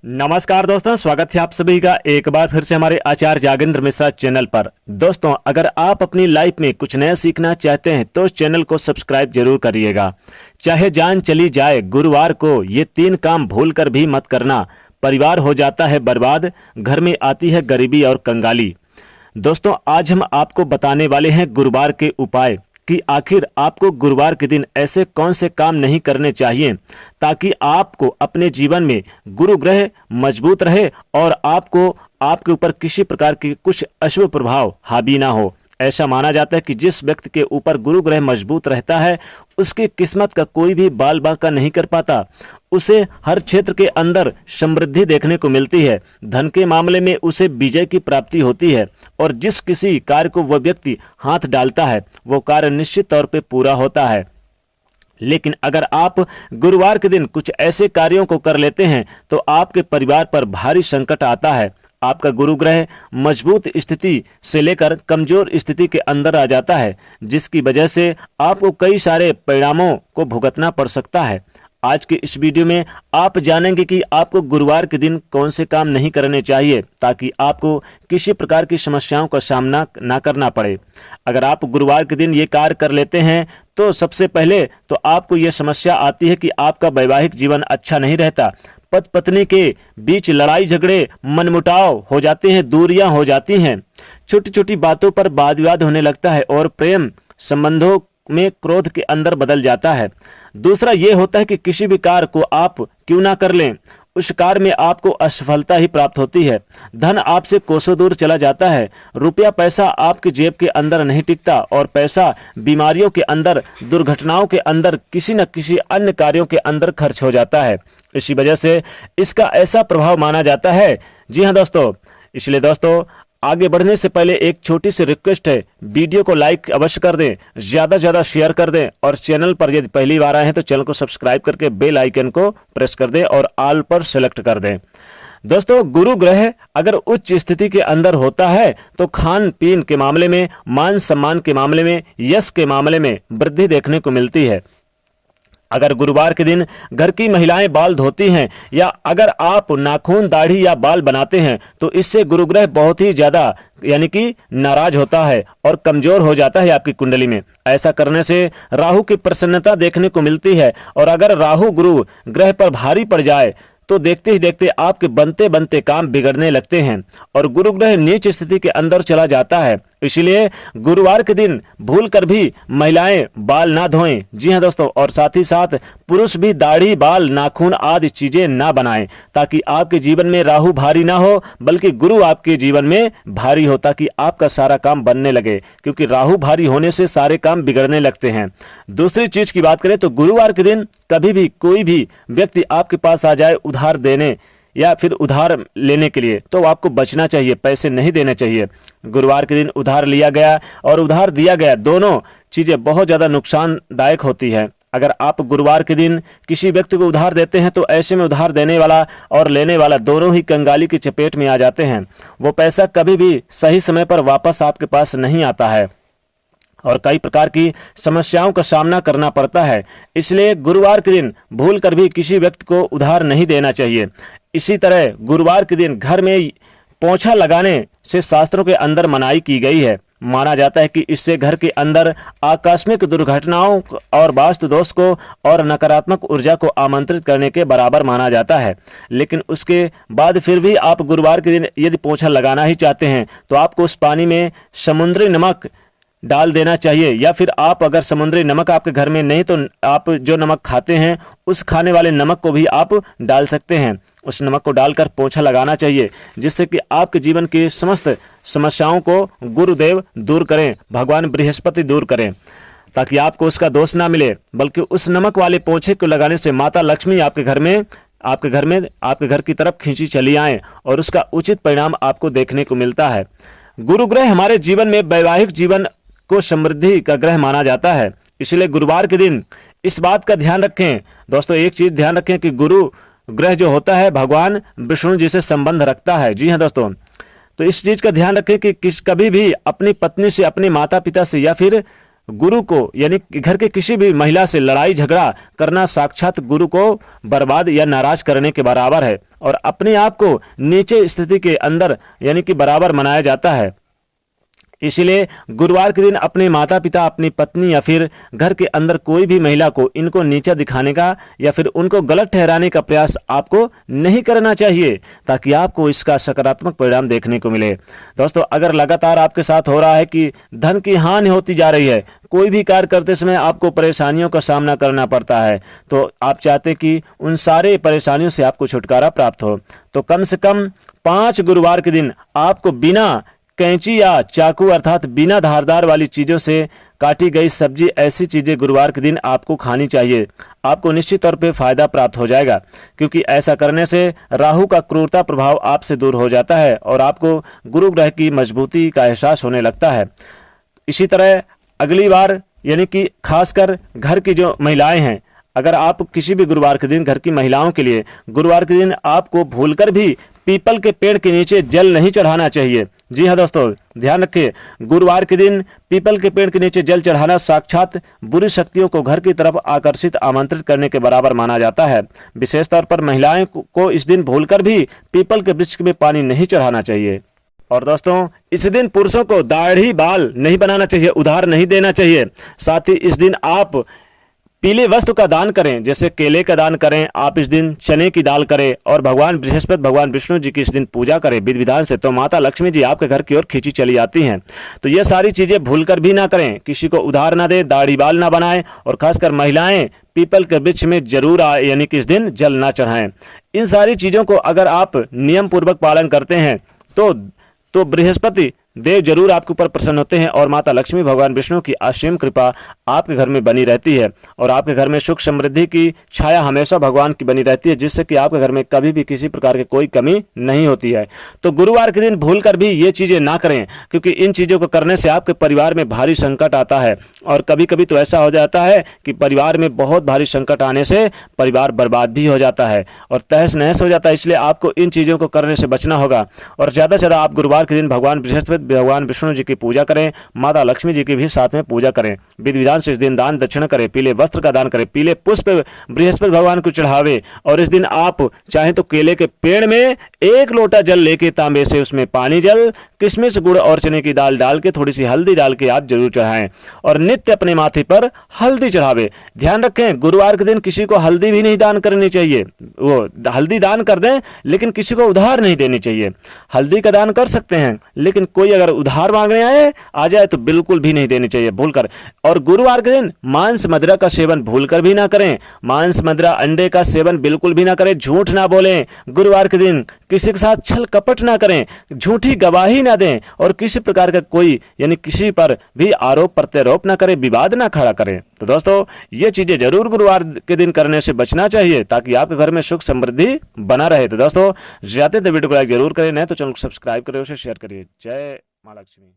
नमस्कार दोस्तों, स्वागत है आप सभी का एक बार फिर से हमारे आचार्य जागेंद्र मिश्रा चैनल पर। दोस्तों, अगर आप अपनी लाइफ में कुछ नया सीखना चाहते हैं तो इस चैनल को सब्सक्राइब जरूर करिएगा। चाहे जान चली जाए, गुरुवार को ये 3 काम भूल कर भी मत करना। परिवार हो जाता है बर्बाद, घर में आती है गरीबी और कंगाली। दोस्तों, आज हम आपको बताने वाले हैं गुरुवार के उपाय कि आखिर आपको गुरुवार के दिन ऐसे कौन से काम नहीं करने चाहिए ताकि आपको अपने जीवन में गुरु ग्रह मजबूत रहे और आपके ऊपर किसी प्रकार की कुछ अशुभ प्रभाव हावी ना हो। ऐसा माना जाता है कि जिस व्यक्ति के ऊपर गुरु ग्रह मजबूत रहता है उसकी किस्मत का कोई भी बाल बांका नहीं कर पाता। उसे हर क्षेत्र के अंदर समृद्धि देखने को मिलती है। धन के मामले में उसे विजय की प्राप्ति होती है और जिस किसी कार्य को वह व्यक्ति हाथ डालता है वो कार्य निश्चित तौर पे पूरा होता है। लेकिन अगर आप गुरुवार के दिन कुछ ऐसे कार्यों को कर लेते हैं तो आपके परिवार पर भारी संकट आता है। आपका गुरु ग्रह मजबूत स्थिति से लेकर कमजोर स्थिति के अंदर आ जाता है, जिसकी वजह से आपको कई सारे परिणामों को भुगतना पड़ सकता है। आज के इस वीडियो में आप जानेंगे कि आपको गुरुवार के दिन कौन से काम नहीं करने चाहिए ताकि आपको किसी प्रकार की समस्याओं का सामना ना करना पड़े। अगर आप गुरुवार के दिन ये कार्य कर लेते हैं तो सबसे पहले तो आपको ये समस्या आती है कि आपका वैवाहिक जीवन अच्छा नहीं रहता। पति पत्नी के बीच लड़ाई झगड़े मनमुटाव हो जाते हैं, दूरियां हो जाती हैं, छोटी छोटी बातों पर वाद विवाद होने लगता है और प्रेम संबंधों में क्रोध के अंदर बदल जाता है। दूसरा ये होता है कि किसी भी कार्य को आप क्यों ना कर लें, उस कार्य में आपको असफलता ही प्राप्त होती है। धन आपसे कोसों दूर चला जाता है। रुपया पैसा आपकी जेब के अंदर नहीं टिकता और पैसा बीमारियों के अंदर, दुर्घटनाओं के अंदर, किसी न किसी अन्य कार्यों के अंदर खर्च हो जाता है। इसी वजह से इसका ऐसा प्रभाव माना जाता है। जी हाँ दोस्तों, इसलिए दोस्तों आगे बढ़ने से पहले एक छोटी सी रिक्वेस्ट है, वीडियो को लाइक अवश्य कर दें, ज़्यादा से ज़्यादा शेयर कर दें और चैनल पर यदि पहली बार आए हैं तो चैनल को सब्सक्राइब करके बेल आइकन को प्रेस कर दें और ऑल पर सेलेक्ट कर दें। दोस्तों, गुरु ग्रह अगर उच्च स्थिति के अंदर होता है तो खान पीन के मामले में, मान सम्मान के मामले में, यश के मामले में वृद्धि देखने को मिलती है। अगर गुरुवार के दिन घर की महिलाएं बाल धोती हैं या अगर आप नाखून, दाढ़ी या बाल बनाते हैं तो इससे गुरु ग्रह बहुत ही ज्यादा यानी कि नाराज होता है और कमजोर हो जाता है आपकी कुंडली में। ऐसा करने से राहु की प्रसन्नता देखने को मिलती है और अगर राहु गुरु ग्रह पर भारी पड़ जाए तो देखते ही देखते आपके बनते बनते काम बिगड़ने लगते हैं और गुरु ग्रह नीच स्थिति के अंदर चला जाता है। इसलिए गुरुवार के दिन भूल कर भी महिलाएं बाल ना धोएं। जी हाँ दोस्तों, और साथ ही साथ पुरुष भी दाढ़ी, बाल, नाखून आदि चीजें ना बनाएं ताकि आपके जीवन में राहु भारी ना हो बल्कि गुरु आपके जीवन में भारी हो ताकि आपका सारा काम बनने लगे, क्योंकि राहु भारी होने से सारे काम बिगड़ने लगते हैं। दूसरी चीज की बात करें तो गुरुवार के दिन कभी भी कोई भी व्यक्ति आपके पास आ जाए उधार देने या फिर उधार लेने के लिए तो आपको बचना चाहिए, पैसे नहीं देने चाहिए। गुरुवार के दिन उधार लिया गया और उधार दिया गया, दोनों चीजें बहुत ज्यादा नुकसानदायक होती है। अगर आप गुरुवार के दिन किसी व्यक्ति को उधार देते हैं तो ऐसे में उधार देने वाला और लेने वाला दोनों ही कंगाली की चपेट में आ जाते हैं। वो पैसा कभी भी सही समय पर वापस आपके पास नहीं आता है और कई प्रकार की समस्याओं का सामना करना पड़ता है। इसलिए गुरुवार के दिन भूल कर भी किसी व्यक्ति को उधार नहीं देना चाहिए। इसी तरह गुरुवार के दिन घर में पोंछा लगाने से शास्त्रों के अंदर मनाही की गई है। माना जाता है कि इससे घर के अंदर आकस्मिक दुर्घटनाओं और वास्तु दोष को और नकारात्मक ऊर्जा को आमंत्रित करने के बराबर माना जाता है। लेकिन उसके बाद फिर भी आप गुरुवार के दिन यदि पोंछा लगाना ही चाहते हैं तो आपको उस पानी में समुद्री नमक डाल देना चाहिए या फिर आप अगर समुद्री नमक आपके घर में नहीं तो आप जो नमक खाते हैं उस खाने वाले नमक को भी आप डाल सकते हैं। उस नमक को डालकर पोंछा लगाना चाहिए जिससे कि आपके जीवन की समस्त समस्याओं को गुरुदेव दूर करें, भगवान बृहस्पति दूर करें ताकि आपको उसका दोष ना मिले, बल्कि उस नमक वाले पोंछे को लगाने से माता लक्ष्मी आपके घर की तरफ खींची चली आए और उसका उचित परिणाम आपको देखने को मिलता है। गुरु ग्रह हमारे जीवन में वैवाहिक जीवन को समृद्धि का ग्रह माना जाता है। इसलिए गुरुवार के दिन इस बात का ध्यान रखें। दोस्तों, एक चीज ध्यान रखें कि गुरु ग्रह जो होता है भगवान विष्णु जी से संबंध रखता है। जी हाँ दोस्तों, तो इस चीज का ध्यान रखें कि कभी भी अपनी पत्नी से, अपने माता पिता से या फिर गुरु को यानी घर के किसी भी महिला से लड़ाई झगड़ा करना साक्षात गुरु को बर्बाद या नाराज करने के बराबर है और अपने आप को नीचे स्थिति के अंदर यानी कि बराबर मनाया जाता है। इसलिए गुरुवार के दिन अपने माता पिता, अपनी पत्नी या फिर घर के अंदर कोई भी महिला को इनको नीचा दिखाने का या फिर उनको गलत ठहराने का प्रयास आपको नहीं करना चाहिए, ताकि आपको इसका सकारात्मक परिणाम देखने को मिले। दोस्तों, अगर लगातार आपके साथ हो रहा है कि धन की हानि होती जा रही है, कोई भी कार्य करते समय आपको परेशानियों का सामना करना पड़ता है, तो आप चाहते कि उन सारे परेशानियों से आपको छुटकारा प्राप्त हो, तो कम से कम 5 गुरुवार के दिन आपको बिना कैंची या चाकू अर्थात बिना धारदार वाली चीजों से काटी गई सब्जी, ऐसी चीजें गुरुवार के दिन आपको खानी चाहिए। आपको निश्चित तौर पे फायदा प्राप्त हो जाएगा, क्योंकि ऐसा करने से राहु का क्रूरता प्रभाव आपसे दूर हो जाता है और आपको गुरु ग्रह की मजबूती का एहसास होने लगता है। इसी तरह अगली बार यानी कि खासकर घर की जो महिलाएं हैं, अगर आप किसी भी गुरुवार के दिन घर की महिलाओं के लिए गुरुवार के दिन आपको भूलकर भी पीपल के पेड़ के नीचे जल नहीं चढ़ाना चाहिए। जी हाँ दोस्तों, ध्यान रखिए, गुरुवार के दिन पीपल के पेड़ के नीचे जल चढ़ाना साक्षात बुरी शक्तियों को घर की तरफ आकर्षित आमंत्रित करने के बराबर माना जाता है। विशेष तौर पर महिलाएं को इस दिन भूलकर भी पीपल के वृक्ष में पानी नहीं चढ़ाना चाहिए। और दोस्तों, इस दिन पुरुषों को दाढ़ी बाल नहीं बनाना चाहिए, उधार नहीं देना चाहिए। साथ ही इस दिन आप पीले वस्त्र का दान करें, जैसे केले का दान करें, आप इस दिन चने की दाल करें और भगवान बृहस्पति, भगवान विष्णु जी की इस दिन पूजा करें विधि विधान से, तो माता लक्ष्मी जी आपके घर की ओर खींची चली आती हैं। तो ये सारी चीजें भूलकर भी ना करें, किसी को उधार ना दें, दाढ़ी बाल ना बनाएं और खासकर महिलाएं पीपल के वृक्ष में जरूर आए, यानी कि इस दिन जल ना चढ़ाएं। इन सारी चीजों को अगर आप नियम पूर्वक पालन करते हैं तो बृहस्पति देव जरूर आपके ऊपर प्रसन्न होते हैं और माता लक्ष्मी, भगवान विष्णु की असीम कृपा आपके घर में बनी रहती है और आपके घर में सुख समृद्धि की छाया हमेशा भगवान की बनी रहती है, जिससे कि आपके घर में कभी भी किसी प्रकार की कोई कमी नहीं होती है। तो गुरुवार के दिन भूलकर भी ये चीजें ना करें, क्योंकि इन चीजों को करने से आपके परिवार में भारी संकट आता है और कभी कभी तो ऐसा हो जाता है कि परिवार में बहुत भारी संकट आने से परिवार बर्बाद भी हो जाता है और तहस नहस हो जाता है। इसलिए आपको इन चीजों को करने से बचना होगा और ज्यादा से ज्यादा आप गुरुवार के दिन भगवान बृहस्पति, भगवान विष्णु जी की पूजा करें, माता लक्ष्मी जी की भी साथ में पूजा करें, विधि विधान से इस दिन दान दक्षिणा करें, पीले वस्त्र का दान करें, पीले पुष्प बृहस्पति भगवान को चढ़ावे और इस दिन आप चाहें तो केले के पेड़ में 1 लोटा जल लेके तांबे से उसमें पानी, जल, किशमिश, गुड़ और चने की दाल डाल के थोड़ी सी हल्दी डाल के आप जरूर चढ़ाएं और नित्य अपने माथे पर हल्दी चढ़ावे। ध्यान रखें, गुरुवार के दिन किसी को हल्दी भी नहीं दान करनी चाहिए। वो हल्दी दान कर दें लेकिन किसी को उधार नहीं देनी चाहिए। हल्दी का दान कर सकते हैं लेकिन कोई अगर उधार मांगने आ जाए तो बिल्कुल भी नहीं देनी चाहिए भूलकर। और गुरुवार के दिन मांस मदिरा का सेवन भूलकर भी ना करें। मांस मदिरा अंडे का सेवन बिल्कुल भी ना करें। झूठ ना बोलें गुरुवार के दिन, किसी के साथ छल कपट ना करें, झूठी गवाही ना दें और किसी प्रकार का कोई यानी किसी पर भी आरोप प्रत्यारोप ना करें, विवाद ना खड़ा करें। तो दोस्तों, ये चीजें जरूर गुरुवार के दिन करने से बचना चाहिए ताकि आपके घर में सुख समृद्धि बना रहे। तो दोस्तों, जाते वीडियो को लाइक जरूर करें, नहीं तो चैनल को सब्सक्राइब करें, उसे शेयर करिए। जय मां लक्ष्मी।